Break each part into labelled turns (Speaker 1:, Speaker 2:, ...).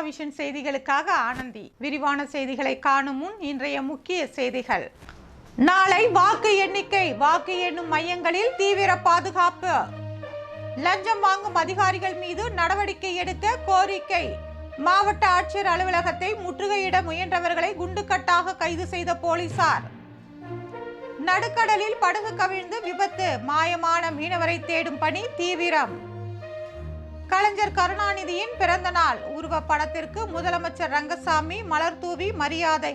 Speaker 1: Vision செய்திகளுக்காக ஆனந்தி. விரிவான செய்திகளை காணும் முன் இன்றைய முக்கிய செய்திகள். நாளை வாக்கு எண்ணிக்கை, வாக்கு எண்ணும் மையங்களில் தீவிர பாதுகாப்பு. லஞ்சம் வாங்கும் அதிகாரிகள் மீது நடவடிக்கை எடுக்க கோரிக்கை. மாவட்ட ஆட்சியர் அலுவலகத்தை முற்றுகையிட முயன்றவர்களை குண்டுக்கட்டாக கைது செய்த போலீசார். நடுக்கடலில் படகு கவிழ்ந்து விபத்து, மாயமான மீனவரை தேடும் பணி தீவிரம். கலைஞர் கருணாநிதியின் பிறந்த நாள் உருவப்படத்திற்கு முதலமைச்சர் ரங்கசாமி மலர் தூவி மரியாதை.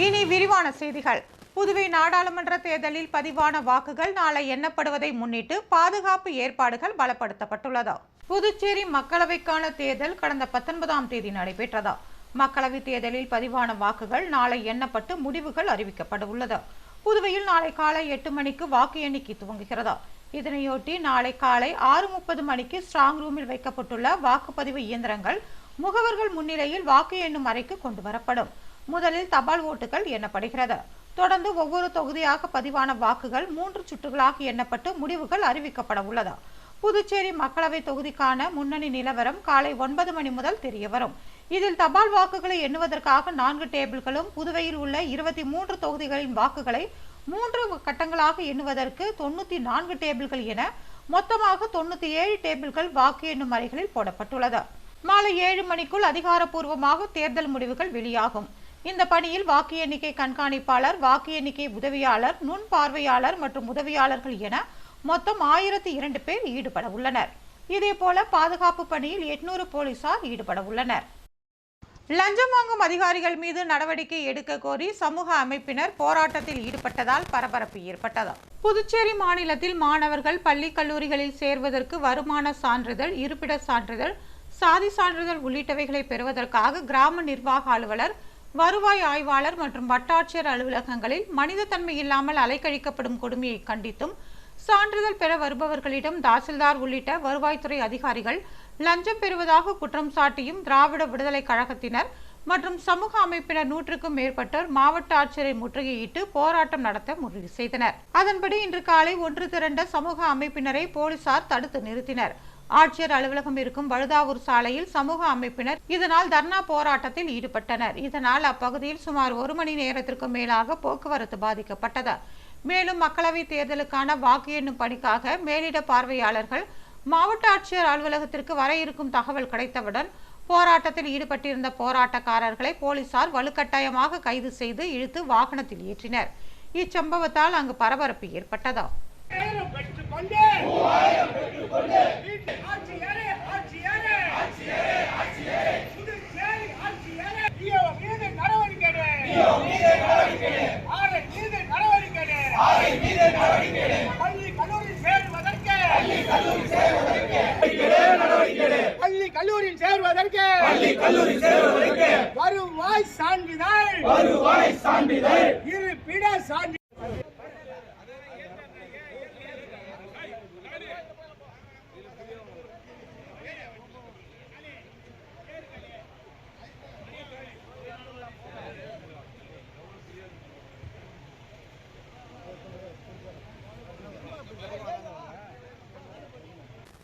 Speaker 1: இனி விரிவான செய்திகள். புதுவை நாடாளுமன்ற தேர்தலில் பதிவான வாக்குகள் நாளை எண்ணப்படுவதை முன்னிட்டு பாதுகாப்பு ஏற்பாடுகள் பலப்படுத்தப்பட்டுள்ளது. புதுச்சேரி மக்களவைக்கான தேர்தல் கடந்த 19ஆம் தேதி நடைபெற்றது. மக்களவை தேர்தலில் பதிவான வாக்குகள் நாளை எண்ணப்பட்டு முடிவுகள் அறிவிக்கப்பட உள்ளது. புதுவையில் நாளை காலை 8 மணிக்கு வாக்கு எண்ணிக்கை துவங்குகிறது. இதனையொட்டி நாளை காலை 6:30 மணிக்கு ஸ்ட்ராங் ரூமில் வைக்கப்பட்டுள்ள வாக்குப்பதிவு இயந்திரங்கள் முகவர்கள் முன்னிலையில் வாக்கு எண்ணும் அறைக்கு கொண்டு வரப்படும். முதலில் தபால் ஓட்டுகள் எண்ணப்படுகிறது. தொடர்ந்து ஒவ்வொரு தொகுதியாக பதிவான வாக்குகள் 3 சுற்றுகளாக எண்ணப்பட்டு முடிவுகள் அறிவிக்கப்பட உள்ளது. புதுச்சேரி மக்களவை தொகுதிக்கான முன்னணி நிலவரம் காலை 9 மணி முதல் தெரியவரும். இதில் தபால் வாக்குகளை எண்ணுவதற்காக 4 டேபிள்களும், புதுவையில் உள்ள 23 தொகுதிகளின் வாக்குகளை 3 கட்டங்களாக எண்ணுவதற்கு 94 டேபிள்கள் என மொத்தமாக 97 டேபிள்கள் வாக்கு எண்ணும் அறைகளில் போடப்பட்டுள்ளது. மாலை 7 மணிக்குள் அதிகாரப்பூர்வமாக தேர்தல் முடிவுகள் வெளியாகும். இந்த பணியில் வாக்கு எண்ணிக்கை கண்காணிப்பாளர், வாக்கு எண்ணிக்கை உதவியாளர், நுண் பார்வையாளர் மற்றும் உதவியாளர்கள் என மொத்தம் 1002 பேர் ஈடுபட உள்ளனர். இதேபோல பாதுகாப்பு பணியில் 800 போலீசார் ஈடுபட உள்ளனர். லஞ்சம் வாங்கும் அதிகாரிகள் மீது நடவடிக்கை எடுக்க கோரி சமூக அமைப்பினர் போராட்டத்தில் ஈடுபட்டதால் பரபரப்பு ஏற்பட்டது. புதுச்சேரி மாநிலத்தில் மாணவர்கள் பள்ளி கல்லூரிகளில் சேர்வதற்கு வருமான சான்றிதழ், இருப்பிட சான்றிதழ், சாதி சான்றிதழ் உள்ளிட்டவைகளை பெறுவதற்காக கிராம நிர்வாக அலுவலர், வருவாய் ஆய்வாளர் மற்றும் வட்டாட்சியர் அலுவலகங்களில் மனித தன்மை இல்லாமல் அலைக்கழிக்கப்படும் கொடுமையை கண்டித்தும், சான்றிதழ் பெற வருபவர்களிடம் தாசில்தார் உள்ளிட்ட வருவாய்த்துறை அதிகாரிகள் லஞ்சம் பெறுவதாக குற்றம் சாட்டியும் திராவிட விடுதலை கழகத்தினர் மற்றும் சமூக அமைப்பினர் 100க்கும் மேற்பட்டோர் மாவட்ட ஆட்சியரை முற்றுகையிட்டு போராட்டம் நடத்த முடிவு செய்தனர். அதன்படி இன்று காலை ஒன்று திரண்ட சமூக அமைப்பினரை போலீசார் தடுத்து நிறுத்தினர். ஆட்சியர் அலுவலகம் இருக்கும் வழுதாவூர் சாலையில் சமூக அமைப்பினர் இதனால் தர்ணா போராட்டத்தில் ஈடுபட்டனர். இதனால் அப்பகுதியில் சுமார் 1 மணி நேரத்திற்கு மேலாக போக்குவரத்து பாதிக்கப்பட்டது. மேலும் மக்களவை தேர்தலுக்கான வாக்கு எண்ணும் பணிக்காக மேலிட பார்வையாளர்கள் மாவட்ட ஆட்சியர் அலுவலகத்திற்கு வர இருக்கும் தகவல் கிடைத்தவுடன் போராட்டத்தில் ஈடுபட்டிருந்த போராட்டக்காரர்களை போலீசார் வலுக்கட்டாயமாக கைது செய்து இழுத்து வாகனத்தில் ஏற்றினர். இச்சம்பவத்தால் அங்கு பரபரப்பு ஏற்பட்டது.
Speaker 2: கல்லூரியில் சேர்வதற்கு வருவாய் சான்றிதழ், இருப்பிட சான்றிதழ்.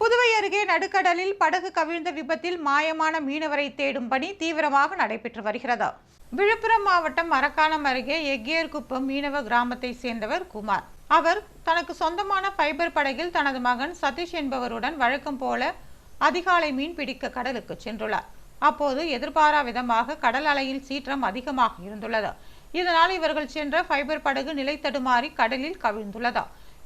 Speaker 1: புதுவை அருகே நடுக்கடலில் படகு கவிழ்ந்த விபத்தில் மாயமான மீனவரை தேடும் பணி தீவிரமாக நடைபெற்று வருகிறது. விழுப்புரம் மாவட்டம் மரக்காணம் அருகே எக்கியர்குப்பம் மீனவ கிராமத்தை சேர்ந்தவர் குமார். அவர் தனக்கு சொந்தமான ஃபைபர் படகில் தனது மகன் சதீஷ் என்பவருடன் வழக்கம் போல அதிகாலை மீன் பிடிக்க கடலுக்கு சென்றுள்ளார். அப்போது எதிர்பாரா விதமாக கடல் அலையில் சீற்றம் அதிகமாக இருந்துள்ளது. இதனால் இவர்கள் சென்ற ஃபைபர் படகு நிலை தடுமாறி கடலில் கவிழ்ந்துள்ளது.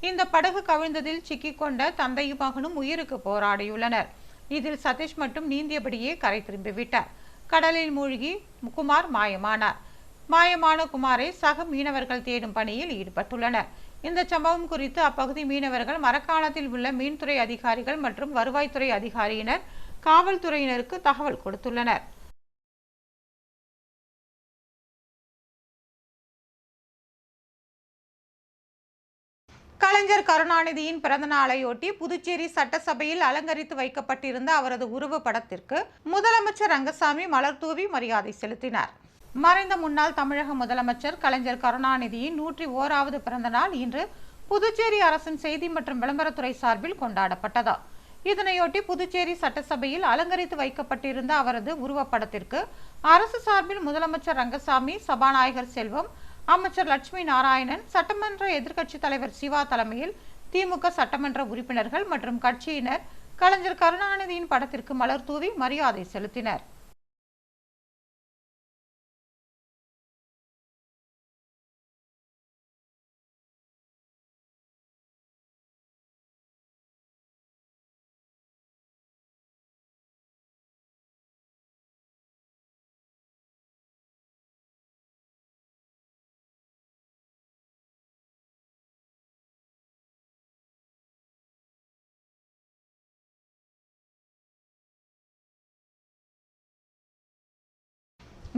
Speaker 1: இந்த படகு கவிழ்ந்ததில் சிக்கிக்கொண்ட தந்தையும் மகனும் உயிருக்கு போராடியுள்ளனர். இதில் சதீஷ் மட்டும் நீந்தியபடியே கரை திரும்பிவிட்டார். கடலில் மூழ்கி குமார் மாயமானார். மாயமான குமாரை சக மீனவர்கள் தேடும் பணியில் ஈடுபட்டுள்ளனர். இந்த சம்பவம் குறித்து அப்பகுதி மீனவர்கள் மரக்காணத்தில் உள்ள மீன்துறை அதிகாரிகள் மற்றும் வருவாய்த்துறை அதிகாரியினர் காவல்துறையினருக்கு தகவல் கொடுத்துள்ளனர். கலைஞர் கருணாநிதியின் பிறந்த நாளையொட்டி புதுச்சேரி சட்டசபையில் அலங்கரித்து வைக்கப்பட்டிருந்த அவரது உருவப்படத்திற்கு முதலமைச்சர் ரங்கசாமி மலர் தூவி மரியாதை செலுத்தினார். மறைந்த முன்னாள் தமிழக முதலமைச்சர் கலைஞர் கருணாநிதியின் 101வது பிறந்த நாள் இன்று புதுச்சேரி அரசின் செய்தி மற்றும் விளம்பரத்துறை சார்பில் கொண்டாடப்பட்டது. இதனையொட்டி புதுச்சேரி சட்டசபையில் அலங்கரித்து வைக்கப்பட்டிருந்த அவரது உருவப்படத்திற்கு அரசு சார்பில் முதலமைச்சர் ரங்கசாமி, சபாநாயகர் செல்வம், அமைச்சர் லட்சுமி நாராயணன், சட்டமன்ற எதிர்க்கட்சித் தலைவர் சிவா தலைமையில் திமுக சட்டமன்ற உறுப்பினர்கள் மற்றும் கட்சியினர் கலைஞர் கருணாநிதியின் படத்திற்கு மலர் தூவி மரியாதை செலுத்தினர்.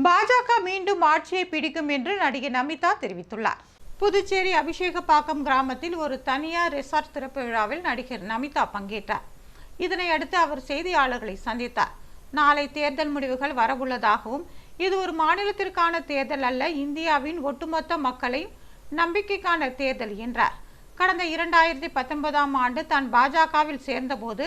Speaker 1: பாஜக மீண்டும் ஆட்சியை பிடிக்கும் என்று நடிகை நமிதா தெரிவித்துள்ளார். புதுச்சேரி அபிஷேகப்பாக்கம் கிராமத்தில் ஒரு தனியார் ரெசார்ட் திறப்பு விழாவில் நடிகர் நமிதா பங்கேற்றார். இதனை அடுத்து அவர் செய்தியாளர்களை சந்தித்தார். நாளை தேர்தல் முடிவுகள் வரவுள்ளதாகவும், இது ஒரு மாநிலத்திற்கான தேர்தல் அல்ல, இந்தியாவின் ஒட்டுமொத்த மக்களின் நம்பிக்கைக்கான தேர்தல் என்றார். கடந்த 2019ஆம் ஆண்டு தான் பாஜகவில் சேர்ந்தபோது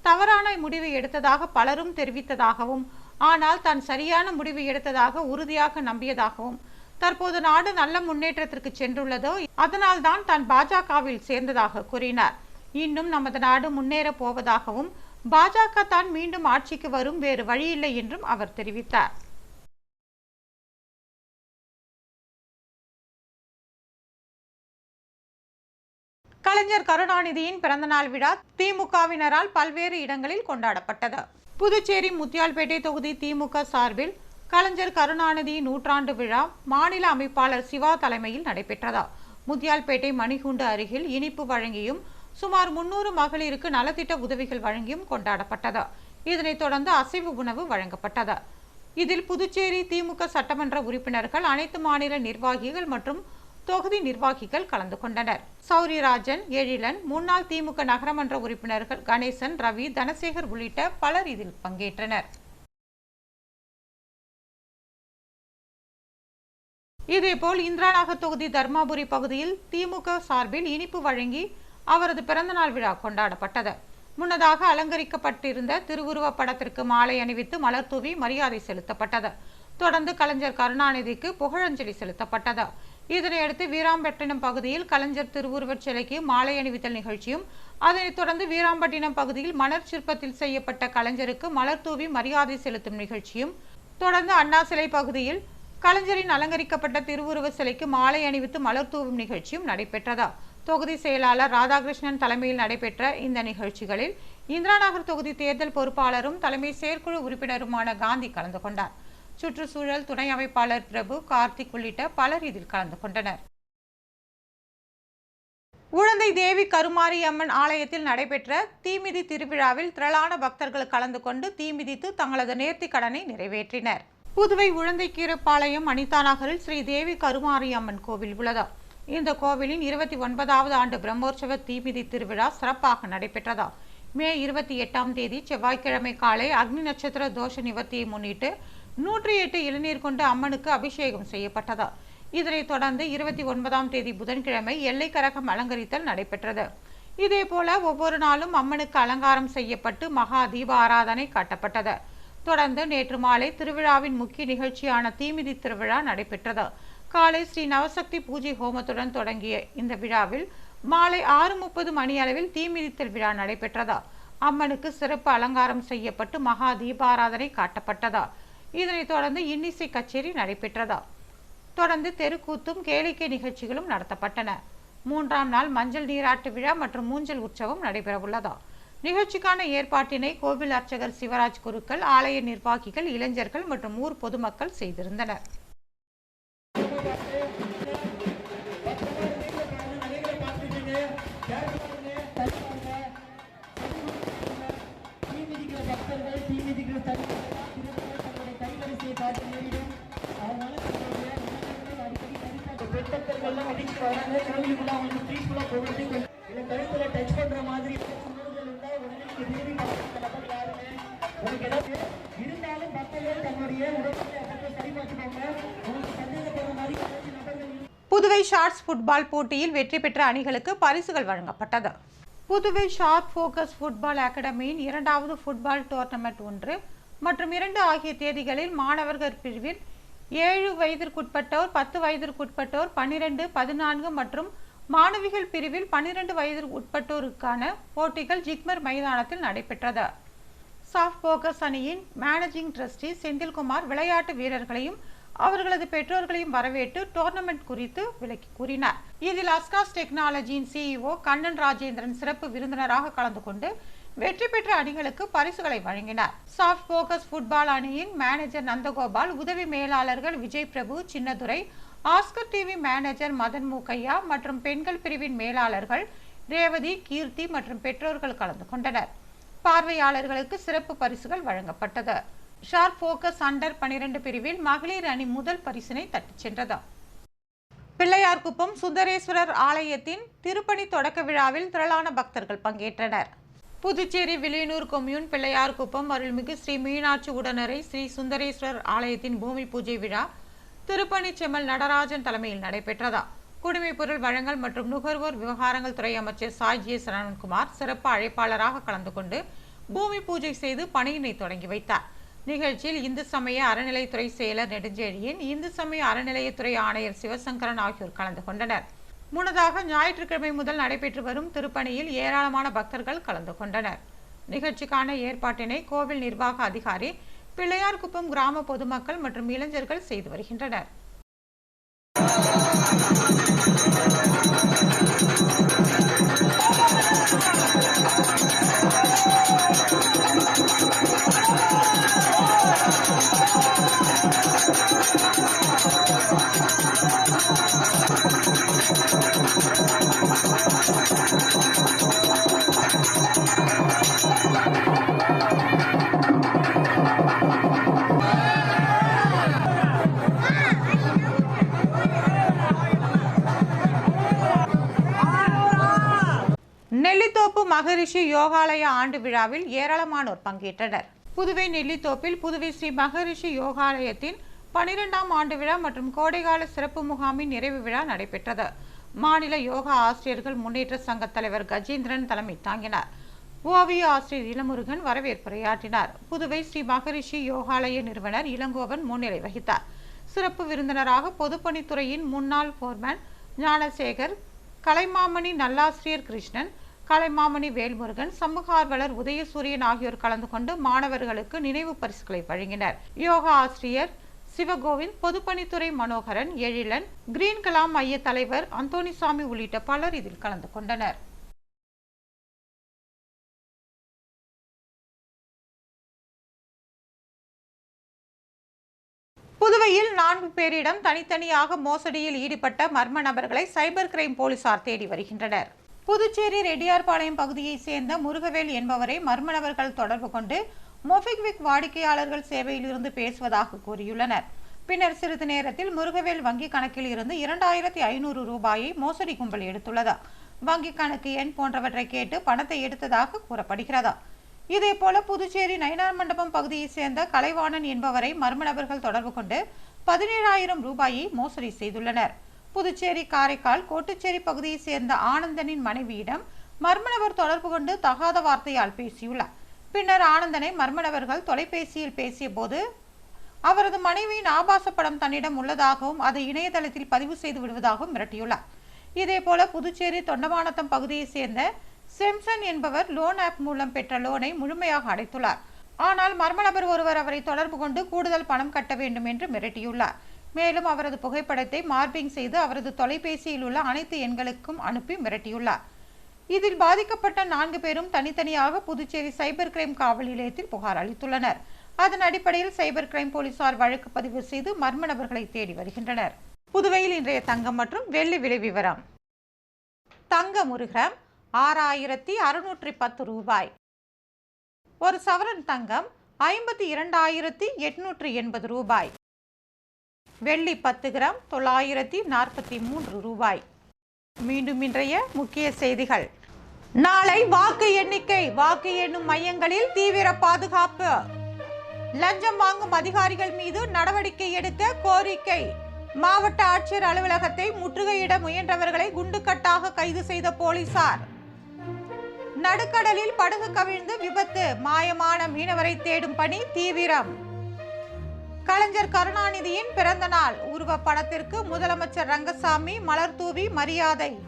Speaker 1: தவறான முடிவு எடுத்ததாக பலரும் தெரிவித்ததாகவும், ஆனால் தான் சரியான முடிவு எடுத்ததாக உறுதியாக நம்பியதாகவும், தற்போது நாடு நல்ல முன்னேற்றத்திற்கு சென்றுள்ளதோ அதனால் தான் பாஜகவில் சேர்ந்ததாக கூறினார். இன்னும் நமது நாடு முன்னேற போவதாகவும், பாஜக தான் மீண்டும் ஆட்சிக்கு வரும், வேறு வழியில்லை என்றும் அவர் தெரிவித்தார். கலைஞர் கருணாநிதியின் பிறந்தநாள் விழா திமுகவினரால் பல்வேறு இடங்களில் கொண்டாடப்பட்டது. புதுச்சேரி முத்தியால்பேட்டை தொகுதி திமுக சார்பில் கலைஞர் கருணாநிதியின் நூற்றாண்டு விழா மாநில அமைப்பாளர் சிவா தலைமையில் நடைபெற்றது. முத்தியால்பேட்டை மணிகுண்டு அருகில் இனிப்பு வழங்கியும் சுமார் 300 மகளிருக்கு நலத்திட்ட உதவிகள் வழங்கியும் கொண்டாடப்பட்டது. இதனைத் தொடர்ந்து அசைவ உணவு வழங்கப்பட்டது. இதில் புதுச்சேரி திமுக சட்டமன்ற உறுப்பினர்கள், அனைத்து மாநில நிர்வாகிகள் மற்றும் தொகுதி நிர்வாகிகள் கலந்து கொண்டனர். சௌரிராஜன், எழிலன், முன்னாள் திமுக நகரமன்ற உறுப்பினர்கள் கணேசன், ரவி, தனசேகர் உள்ளிட்ட பலர் இதில் பங்கேற்றனர். இதேபோல் இந்திராநகர் தொகுதி தர்மாபுரி பகுதியில் திமுக சார்பில் இனிப்பு வழங்கி அவரது பிறந்தநாள் விழா கொண்டாடப்பட்டது. முன்னதாக அலங்கரிக்கப்பட்டிருந்த திருவுருவப் படத்திற்கு மாலை அணிவித்து மலர் தூவி மரியாதை செலுத்தப்பட்டது. தொடர்ந்து கலைஞர் கருணாநிதிக்கு புகழஞ்சலி செலுத்தப்பட்டது. இதனையடுத்து வீராம்பட்டினம் பகுதியில் கலைஞர் திருவுருவச் சிலைக்கு மாலை அணிவித்தல் நிகழ்ச்சியும், அதனைத் தொடர்ந்து வீராம்பட்டினம் பகுதியில் மணற் சிற்பத்தில் செய்யப்பட்ட கலைஞருக்கு மலர் தூவி மரியாதை செலுத்தும் நிகழ்ச்சியும், தொடர்ந்து அண்ணா சிலை பகுதியில் கலைஞரின் அலங்கரிக்கப்பட்ட திருவுருவ சிலைக்கு மாலை அணிவித்து மலர் தூவும் நிகழ்ச்சியும் நடைபெற்றது. தொகுதி செயலாளர் ராதாகிருஷ்ணன் தலைமையில் நடைபெற்ற இந்த நிகழ்ச்சிகளில் இந்திராநகர் தொகுதி தேர்தல் பொறுப்பாளரும் தலைமை செயற்குழு உறுப்பினருமான காந்தி கலந்து கொண்டார். சுற்றுச்சூழல் துணை அமைப்பாளர் பிரபு, கார்த்திக் உள்ளிட்ட பலர் இதில் கலந்து கொண்டனர். உழந்தை தேவி கருமாரி அம்மன் ஆலயத்தில் நடைபெற்ற தீமிதி திருவிழாவில் திரளான பக்தர்கள் கலந்து கொண்டு தீமிதித்து தங்களது நேர்த்தி கடனை நிறைவேற்றினர். புதுவை உழந்தைக்கீரப்பாளையம் அனிதா நகரில் ஸ்ரீ தேவி கருமாரி அம்மன் கோவில் உள்ளது. இந்த கோவிலின் 29வது ஆண்டு பிரம்மோற்சவ தீமிதி திருவிழா சிறப்பாக நடைபெற்றது. மே 28ஆம் தேதி செவ்வாய்க்கிழமை காலை அக்னி நட்சத்திர தோஷ நிவர்த்தியை முன்னிட்டு 108 இளநீர் கொண்டு அம்மனுக்கு அபிஷேகம் செய்யப்பட்டது. இதனைத் தொடர்ந்து 29ஆம் தேதி புதன்கிழமை எல்லை கரகம் அலங்கரித்தல் நடைபெற்றது. இதேபோல ஒவ்வொரு நாளும் அம்மனுக்கு அலங்காரம் செய்யப்பட்டு மகா தீப ஆராதனை காட்டப்பட்டது. தொடர்ந்து நேற்று மாலை திருவிழாவின் முக்கிய நிகழ்ச்சியான தீமிதி திருவிழா நடைபெற்றது. காலை ஸ்ரீ நவசக்தி பூஜை ஹோமத்துடன் தொடங்கிய இந்த விழாவில் மாலை 6:30 மணி அளவில் தீமிதித்தல் விழா நடைபெற்றது. அம்மனுக்கு சிறப்பு அலங்காரம் செய்யப்பட்டு மகா தீபாராதனை காட்டப்பட்டது. இதனைத் தொடர்ந்து இன்னிசை கச்சேரி நடைபெற்றது. தொடர்ந்து தெருக்கூத்தும் கேளிக்கை நிகழ்ச்சிகளும் நடத்தப்பட்டன. 3ஆம் நாள் மஞ்சள் நீராட்டு விழா மற்றும் மூஞ்சல் உற்சவம் நடைபெறவுள்ளது. நிகழ்ச்சிக்கான ஏற்பாட்டினை கோவில் அர்ச்சகர் சிவராஜ் குருக்கள், ஆலய நிர்வாகிகள், இளைஞர்கள் மற்றும் ஊர் பொதுமக்கள் செய்திருந்தனர். புதுவை ஷார்ட்ஸ் ஃபுட்பால் போட்டியில் வெற்றி பெற்ற அணிகளுக்கு பரிசுகள் வழங்கப்பட்டது. புதுவை ஷார்ப் ஃபோக்கஸ் ஃபுட்பால் அகாடமியின் 2வது ஃபுட்பால் டோர்னமெண்ட் 1 மற்றும் 2 ஆகிய தேதிகளில் மாணவர்கள் பிரிவில் 7 வயதிற்குட்பட்டோர், 10 வயதிற்குட்பட்டோர், 12, 14 மற்றும் மாணவிகள் பிரிவில் 12 வயதிற்குட்பட்டோருக்கான போட்டிகள் ஜிப்மர் மைதானத்தில் நடைபெற்றது. ஷார்ப் ஃபோக்கஸ் அணியின் மேனேஜிங் ட்ரஸ்டி செந்தில்குமார் விளையாட்டு வீரர்களையும் அவர்களது பெற்றோர்களையும் வரவேற்று டோர்னமெண்ட் குறித்து விளக்கி கூறினார். இதில் அஸ்காஸ் டெக்னாலஜியின் CEO கண்ணன் ராஜேந்திரன் சிறப்பு விருந்தினராக கலந்து கொண்டு வெற்றி பெற்ற அணிகளுக்கு பரிசுகளை வழங்கினார். ஷார்ப் ஃபோக்கஸ் ஃபுட்பால் அணியின் மேனேஜர் நந்தகோபால், உதவி மேலாளர்கள் Vijay Prabhu, Chinnadurai, Oscar TV manager Madhan Mookkaiya மற்றும் பெண்கள் பிரிவின் மேலாளர்கள் ரேவதி, கீர்த்தி மற்றும் பெற்றோர்கள் கலந்து கொண்டனர். பார்வையாளர்களுக்கு சிறப்பு பரிசுகள் வழங்கப்பட்டது. ஷார்ப் ஃபோக்கஸ் அண்டர் 12 பிரிவில் மகளிர் அணி முதல் பரிசினை தட்டிச் சென்றது. பிள்ளையார்குப்பம் சுந்தரேஸ்வரர் ஆலயத்தின் திருப்பணி தொடக்க விழாவில் திரளான பக்தர்கள் பங்கேற்றனர். புதுச்சேரி வில்லியனூர் கொம்யூன் பிள்ளையார்குப்பம் அருள்மிகு ஸ்ரீ மீனாட்சி உடனரை ஸ்ரீ சுந்தரேஸ்வரர் ஆலயத்தின் பூமி பூஜை விழா திருப்பணி செம்மல் நடராஜன் தலைமையில் நடைபெற்றது. குடிமைப்பொருள் வழங்கல் மற்றும் நுகர்வோர் விவகாரங்கள் துறை அமைச்சர் சாய் ஜே சரவணகுமார் சிறப்பு அழைப்பாளராக கலந்து கொண்டு பூமி பூஜை செய்து பணியினை தொடங்கி வைத்தார். நிகழ்ச்சியில் இந்து சமய அறநிலையத்துறை செயலர் நெடுஞ்செழியன், இந்து சமய அறநிலையத்துறை ஆணையர் சிவசங்கரன் ஆகியோர் கலந்து கொண்டனர். முன்னதாக ஞாயிற்றுக்கிழமை முதல் நடைபெற்று வரும் திருப்பணியில் ஏராளமான பக்தர்கள் கலந்து கொண்டனர். நிகழ்ச்சிக்கான ஏற்பாட்டினை கோவில் நிர்வாக அதிகாரி, பிள்ளையார்குப்பம் கிராம பொதுமக்கள் மற்றும் இளைஞர்கள் செய்து வருகின்றனர். நெல்லித்தோப்பு மகரிஷி யோகாலய ஆண்டு விழாவில் ஏராளமானோர் பங்கேற்றனர். புதுவை நெல்லித்தோப்பில் புதுவை ஸ்ரீ மகரிஷி யோகாலயத்தின் 12ஆம் ஆண்டு விழா மற்றும் கோடைகால சிறப்பு முகாமின் நிறைவு விழா நடைபெற்றது. மாநில யோகா ஆசிரியர்கள் முன்னேற்ற சங்க தலைவர் கஜேந்திரன் தலைமை தாங்கினார். ஓவிய ஆசிரியர் இளமுருகன் வரவேற்புரையாற்றினார். புதுவை ஸ்ரீ மகரிஷி யோகாலய நிறுவனர் இளங்கோவன் முன்னிலை வகித்தார். சிறப்பு விருந்தினராக பொதுப்பணித்துறையின் முன்னாள் போர்மேன் ஞானசேகர், கலைமாமணி நல்லாசிரியர் கிருஷ்ணன், கலைமாமணி வேல்முருகன், சமூக ஆர்வலர் உதயசூரியன் ஆகியோர் கலந்து கொண்டு மாணவர்களுக்கு நினைவு பரிசுகளை வழங்கினர். யோகா ஆசிரியர் சிவகோவிந்த், பொதுப்பணித்துறை மனோகரன், எழிலன், கிரீன் கலாம் மைய தலைவர் அந்தோணிசாமி உள்ளிட்ட பலர் இதில் கலந்து கொண்டனர். புதுவையில் 4 பேரிடம் தனித்தனியாக மோசடியில் ஈடுபட்ட மர்ம நபர்களை சைபர் கிரைம் போலீசார் தேடி வருகின்றனர். புதுச்சேரி ரெட்டியார்பாளையம் பகுதியைச் சேர்ந்த முருகவேல் என்பவரை மர்ம நபர்கள் தொடர்பு கொண்டு மொபிக்விக் வாடிக்கையாளர்கள் சேவையில் இருந்து பேசுவதாக கூறியுள்ளனர். பின்னர் சிறிது நேரத்தில் முருகவேல் வங்கி கணக்கில் இருந்து 2500 ரூபாயை மோசடி கும்பல் எடுத்துள்ளது. வங்கி கணக்கு எண் போன்றவற்றை கேட்டு பணத்தை எடுத்ததாக கூறப்படுகிறது. இதேபோல புதுச்சேரி நயினார் மண்டபம் பகுதியைச் சேர்ந்த கலைவாணன் என்பவரை மர்ம நபர்கள் தொடர்பு கொண்டு 17,000 ரூபாயை மோசடி செய்துள்ளனர். புதுச்சேரி காரைக்கால் கோட்டுச்சேரி பகுதியைச் சேர்ந்த ஆனந்தனின் மனைவியிடம் மர்ம நபர் தொடர்பு கொண்டு தகாத வார்த்தையால் பேசியுள்ளார். பின்னர் ஆனந்தனை மர்ம நபர்கள் தொலைபேசியில் பேசிய போது அவரது மனைவியின் ஆபாச படம் தன்னிடம் உள்ளதாகவும் அதை இணையதளத்தில் பதிவு செய்து விடுவதாகவும் மிரட்டியுள்ளார். இதேபோல புதுச்சேரி தொண்டமானத்தம் பகுதியைச் சேர்ந்த செம்சன் என்பவர் லோன் ஆப் மூலம் பெற்ற லோனை முழுமையாக அடைத்துள்ளார். ஆனால் மர்ம நபர் ஒருவர் அவரை தொடர்பு கொண்டு கூடுதல் பணம் கட்ட வேண்டும் என்று மிரட்டியுள்ளார். மேலும் அவரது புகைப்படத்தை மார்பிங் செய்து அவரது தொலைபேசியில் உள்ள அனைத்து எண்களுக்கும் அனுப்பி மிரட்டியுள்ளார். இதில் பாதிக்கப்பட்ட 4 பேரும் தனித்தனியாக புதுச்சேரி சைபர் கிரைம் காவல் நிலையத்தில் புகார் அளித்துள்ளனர். அதன் அடிப்படையில் சைபர் கிரைம் போலீசார் வழக்கு பதிவு செய்து மர்ம நபர்களை தேடி வருகின்றனர். புதுவையில் இன்றைய தங்கம் மற்றும் வெள்ளி விலை விவரம். தங்கம் 1 கிராம் 6,610 ரூபாய். ஒரு சவரன் தங்கம் 52,880 ரூபாய். வெள்ளி 10 கிராம் 943 ரூபாய். மீண்டும் இன்றைய முக்கிய செய்திகள். நாளை வாக்கு எண்ணிக்கை, வாக்கு எண்ணும் மையங்களில் தீவிர பாதுகாப்பு. லஞ்சம் வாங்கும் அதிகாரிகள் மீது நடவடிக்கை எடுக்க கோரிக்கை. மாவட்ட ஆட்சியர் அலுவலகத்தை முற்றுகையிட முயன்றவர்களை குண்டுக்கட்டாக கைது செய்த போலீசார். நடுக்கடலில் படகு கவிழ்ந்து விபத்து, மாயமான மீனவரை தேடும் பணி தீவிரம். கலைஞர் கருணாநிதியின் பிறந்த நாள் உருவப்படத்திற்கு முதலமைச்சர் ரங்கசாமி மலர் தூவி மரியாதை.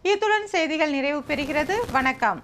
Speaker 1: இத்துடன் செய்திகள் நிறைவு பெறுகிறது. வணக்கம்.